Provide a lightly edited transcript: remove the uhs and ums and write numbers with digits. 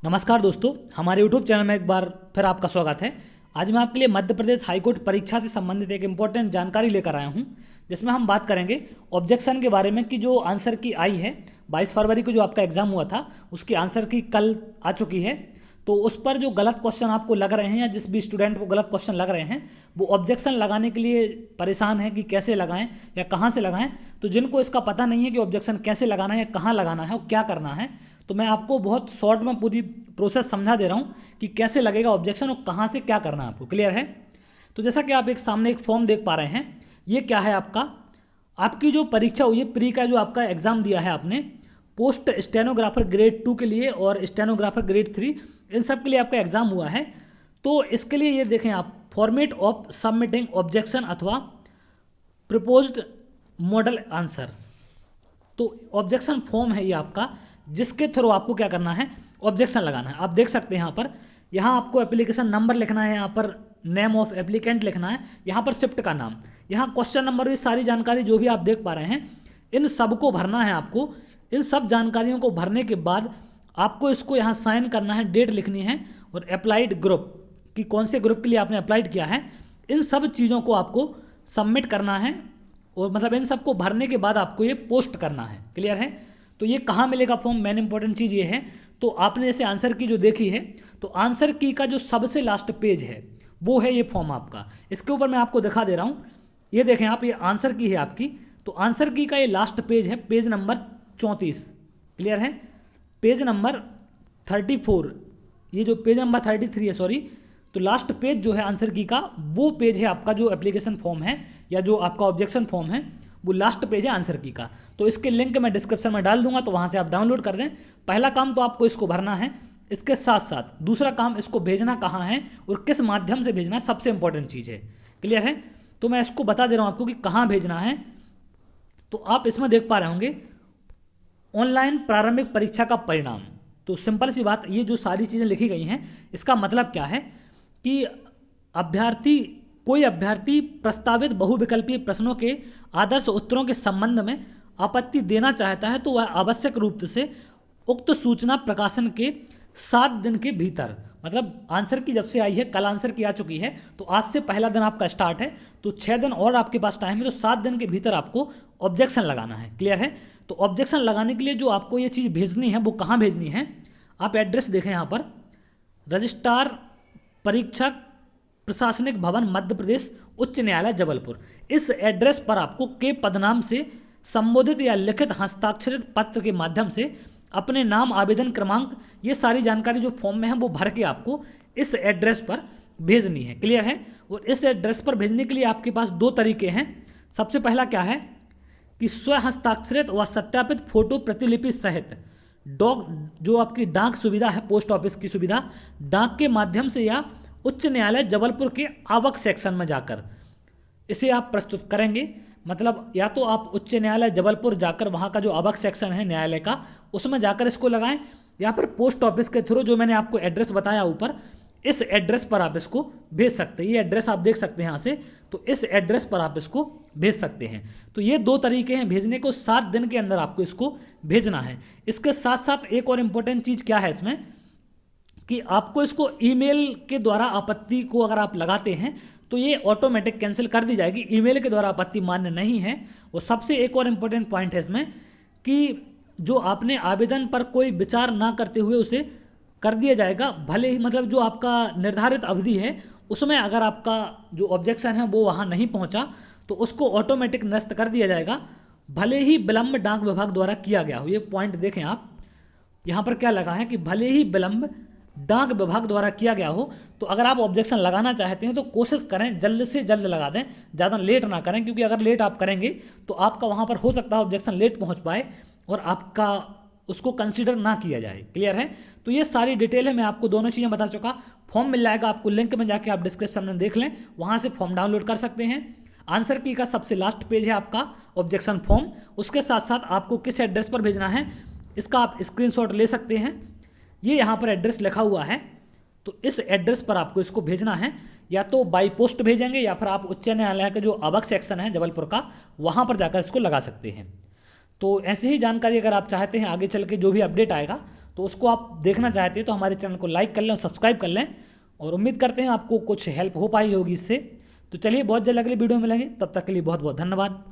नमस्कार दोस्तों, हमारे यूट्यूब चैनल में एक बार फिर आपका स्वागत है। आज मैं आपके लिए मध्य प्रदेश हाईकोर्ट परीक्षा से संबंधित एक इम्पोर्टेंट जानकारी लेकर आया हूं, जिसमें हम बात करेंगे ऑब्जेक्शन के बारे में कि जो आंसर की आई है 22 फरवरी को जो आपका एग्जाम हुआ था उसकी आंसर की कल आ चुकी है। तो उस पर जो गलत क्वेश्चन आपको लग रहे हैं या जिस भी स्टूडेंट को गलत क्वेश्चन लग रहे हैं वो ऑब्जेक्शन लगाने के लिए परेशान है कि कैसे लगाएं या कहाँ से लगाएं। तो जिनको इसका पता नहीं है कि ऑब्जेक्शन कैसे लगाना है या कहाँ लगाना है और क्या करना है, तो मैं आपको बहुत शॉर्ट में पूरी प्रोसेस समझा दे रहा हूँ कि कैसे लगेगा ऑब्जेक्शन और कहाँ से क्या करना है आपको। क्लियर है? तो जैसा कि आप एक सामने एक फॉर्म देख पा रहे हैं, ये क्या है आपकी जो परीक्षा हुई है प्री का जो आपका एग्जाम दिया है आपने पोस्ट स्टेनोग्राफर ग्रेड 2 के लिए और स्टेनोग्राफर ग्रेड 3 इन सब के लिए आपका एग्जाम हुआ है। तो इसके लिए ये देखें आप, फॉर्मेट ऑफ सबमिटिंग ऑब्जेक्शन अथवा प्रपोज्ड मॉडल आंसर। तो ऑब्जेक्शन फॉर्म है ये आपका, जिसके थ्रू आपको क्या करना है, ऑब्जेक्शन लगाना है। आप देख सकते हैं यहाँ आपको एप्लीकेशन नंबर लिखना है, यहाँ पर नेम ऑफ एप्लीकेंट लिखना है, यहाँ पर शिफ्ट का नाम, यहाँ क्वेश्चन नंबर, ये सारी जानकारी जो भी आप देख पा रहे हैं इन सब को भरना है आपको। इन सब जानकारियों को भरने के बाद आपको इसको यहाँ साइन करना है, डेट लिखनी है और अप्लाइड ग्रुप कि कौन से ग्रुप के लिए आपने अप्लाइड किया है, इन सब चीज़ों को आपको सबमिट करना है। और मतलब इन सबको भरने के बाद आपको ये पोस्ट करना है। क्लियर है? तो ये कहाँ मिलेगा फॉर्म, मेन इंपॉर्टेंट चीज़ ये है। तो आपने जैसे आंसर की जो देखी है, तो आंसर की का जो सबसे लास्ट पेज है वो है ये फॉर्म आपका। इसके ऊपर मैं आपको दिखा दे रहा हूँ, ये देखें आप, ये आंसर की है आपकी। तो आंसर की का ये लास्ट पेज है, पेज नंबर 34। क्लियर है? पेज नंबर 34, ये जो पेज नंबर 33 है सॉरी, तो लास्ट पेज जो है आंसर की का वो पेज है आपका जो एप्लीकेशन फॉर्म है या जो आपका ऑब्जेक्शन फॉर्म है, वो लास्ट पेज है आंसर की का। तो इसके लिंक मैं डिस्क्रिप्शन में डाल दूंगा, तो वहाँ से आप डाउनलोड कर दें। पहला काम तो आपको इसको भरना है, इसके साथ साथ दूसरा काम इसको भेजना कहाँ है और किस माध्यम से भेजना है, सबसे इंपॉर्टेंट चीज़ है। क्लियर है? तो मैं इसको बता दे रहा हूँ आपको कि कहाँ भेजना है। तो आप इसमें देख पा रहे होंगे ऑनलाइन प्रारंभिक परीक्षा का परिणाम। तो सिंपल सी बात, ये जो सारी चीज़ें लिखी गई हैं इसका मतलब क्या है कि कोई अभ्यर्थी प्रस्तावित बहुविकल्पीय प्रश्नों के आदर्श उत्तरों के संबंध में आपत्ति देना चाहता है तो वह आवश्यक रूप से उक्त सूचना प्रकाशन के 7 दिन के भीतर, मतलब आंसर की जब से आई है, कल आंसर की आ चुकी है, तो आज से पहला दिन आपका स्टार्ट है, तो 6 दिन और आपके पास टाइम है, तो 7 दिन के भीतर आपको ऑब्जेक्शन लगाना है। क्लियर है? तो ऑब्जेक्शन लगाने के लिए जो आपको ये चीज़ भेजनी है वो कहाँ भेजनी है, आप एड्रेस देखें यहाँ पर, रजिस्ट्रार परीक्षक प्रशासनिक भवन मध्य प्रदेश उच्च न्यायालय जबलपुर। इस एड्रेस पर आपको के पदनाम से संबोधित या लिखित हस्ताक्षरित पत्र के माध्यम से अपने नाम, आवेदन क्रमांक, ये सारी जानकारी जो फॉर्म में है वो भर के आपको इस एड्रेस पर भेजनी है। क्लियर है? और इस एड्रेस पर भेजने के लिए आपके पास 2 तरीके हैं। सबसे पहला क्या है कि स्व हस्ताक्षरित व सत्यापित फोटो प्रतिलिपि सहित जो आपकी डाक सुविधा है, पोस्ट ऑफिस की सुविधा, डाक के माध्यम से या उच्च न्यायालय जबलपुर के आवक सेक्शन में जाकर इसे आप प्रस्तुत करेंगे। मतलब या तो आप उच्च न्यायालय जबलपुर जाकर वहाँ का जो आवक सेक्शन है न्यायालय का, उसमें जाकर इसको लगाएं, या फिर पोस्ट ऑफिस के थ्रू जो मैंने आपको एड्रेस बताया ऊपर, इस एड्रेस पर आप इसको भेज सकते हैं। ये एड्रेस आप देख सकते हैं यहाँ से, तो इस एड्रेस पर आप इसको भेज सकते हैं। तो ये 2 तरीके हैं भेजने को, 7 दिन के अंदर आपको इसको भेजना है। इसके साथ साथ एक और इम्पोर्टेंट चीज़ क्या है इसमें कि आपको इसको ईमेल के द्वारा आपत्ति को अगर आप लगाते हैं तो ये ऑटोमेटिक कैंसिल कर दी जाएगी। ईमेल के द्वारा आपत्ति मान्य नहीं है। और सबसे एक और इम्पोर्टेंट पॉइंट है इसमें कि जो आपने आवेदन पर कोई विचार ना करते हुए उसे कर दिया जाएगा, भले ही मतलब जो आपका निर्धारित अवधि है उसमें अगर आपका जो ऑब्जेक्शन है वो वहाँ नहीं पहुँचा तो उसको ऑटोमेटिक निरस्त कर दिया जाएगा, भले ही विलंब डाक विभाग द्वारा किया गया हो। ये पॉइंट देखें आप, यहाँ पर क्या लगा है कि भले ही विलंब डाक विभाग द्वारा किया गया हो। तो अगर आप ऑब्जेक्शन लगाना चाहते हैं तो कोशिश करें जल्द से जल्द लगा दें, ज़्यादा लेट ना करें, क्योंकि अगर लेट आप करेंगे तो आपका वहाँ पर हो सकता है ऑब्जेक्शन लेट पहुँच पाए और आपका उसको कंसीडर ना किया जाए। क्लियर है? तो ये सारी डिटेल है, मैं आपको दोनों चीज़ें बता चुका। फॉर्म मिल जाएगा आपको, लिंक में जाके आप डिस्क्रिप्शन में देख लें, वहाँ से फॉर्म डाउनलोड कर सकते हैं। आंसर की का सबसे लास्ट पेज है आपका ऑब्जेक्शन फॉर्म। उसके साथ साथ आपको किस एड्रेस पर भेजना है इसका आप स्क्रीनशॉट ले सकते हैं। ये यहाँ पर एड्रेस लिखा हुआ है, तो इस एड्रेस पर आपको इसको भेजना है, या तो बाई पोस्ट भेजेंगे या फिर आप उच्च न्यायालय का जो आवक सेक्शन है जबलपुर का, वहाँ पर जाकर इसको लगा सकते हैं। तो ऐसी ही जानकारी अगर आप चाहते हैं आगे चल के जो भी अपडेट आएगा तो उसको आप देखना चाहते हैं तो हमारे चैनल को लाइक कर लें और सब्सक्राइब कर लें, और उम्मीद करते हैं आपको कुछ हेल्प हो पाई होगी इससे। तो चलिए बहुत जल्द अगली वीडियो में मिलेंगे, तब तक के लिए बहुत बहुत धन्यवाद।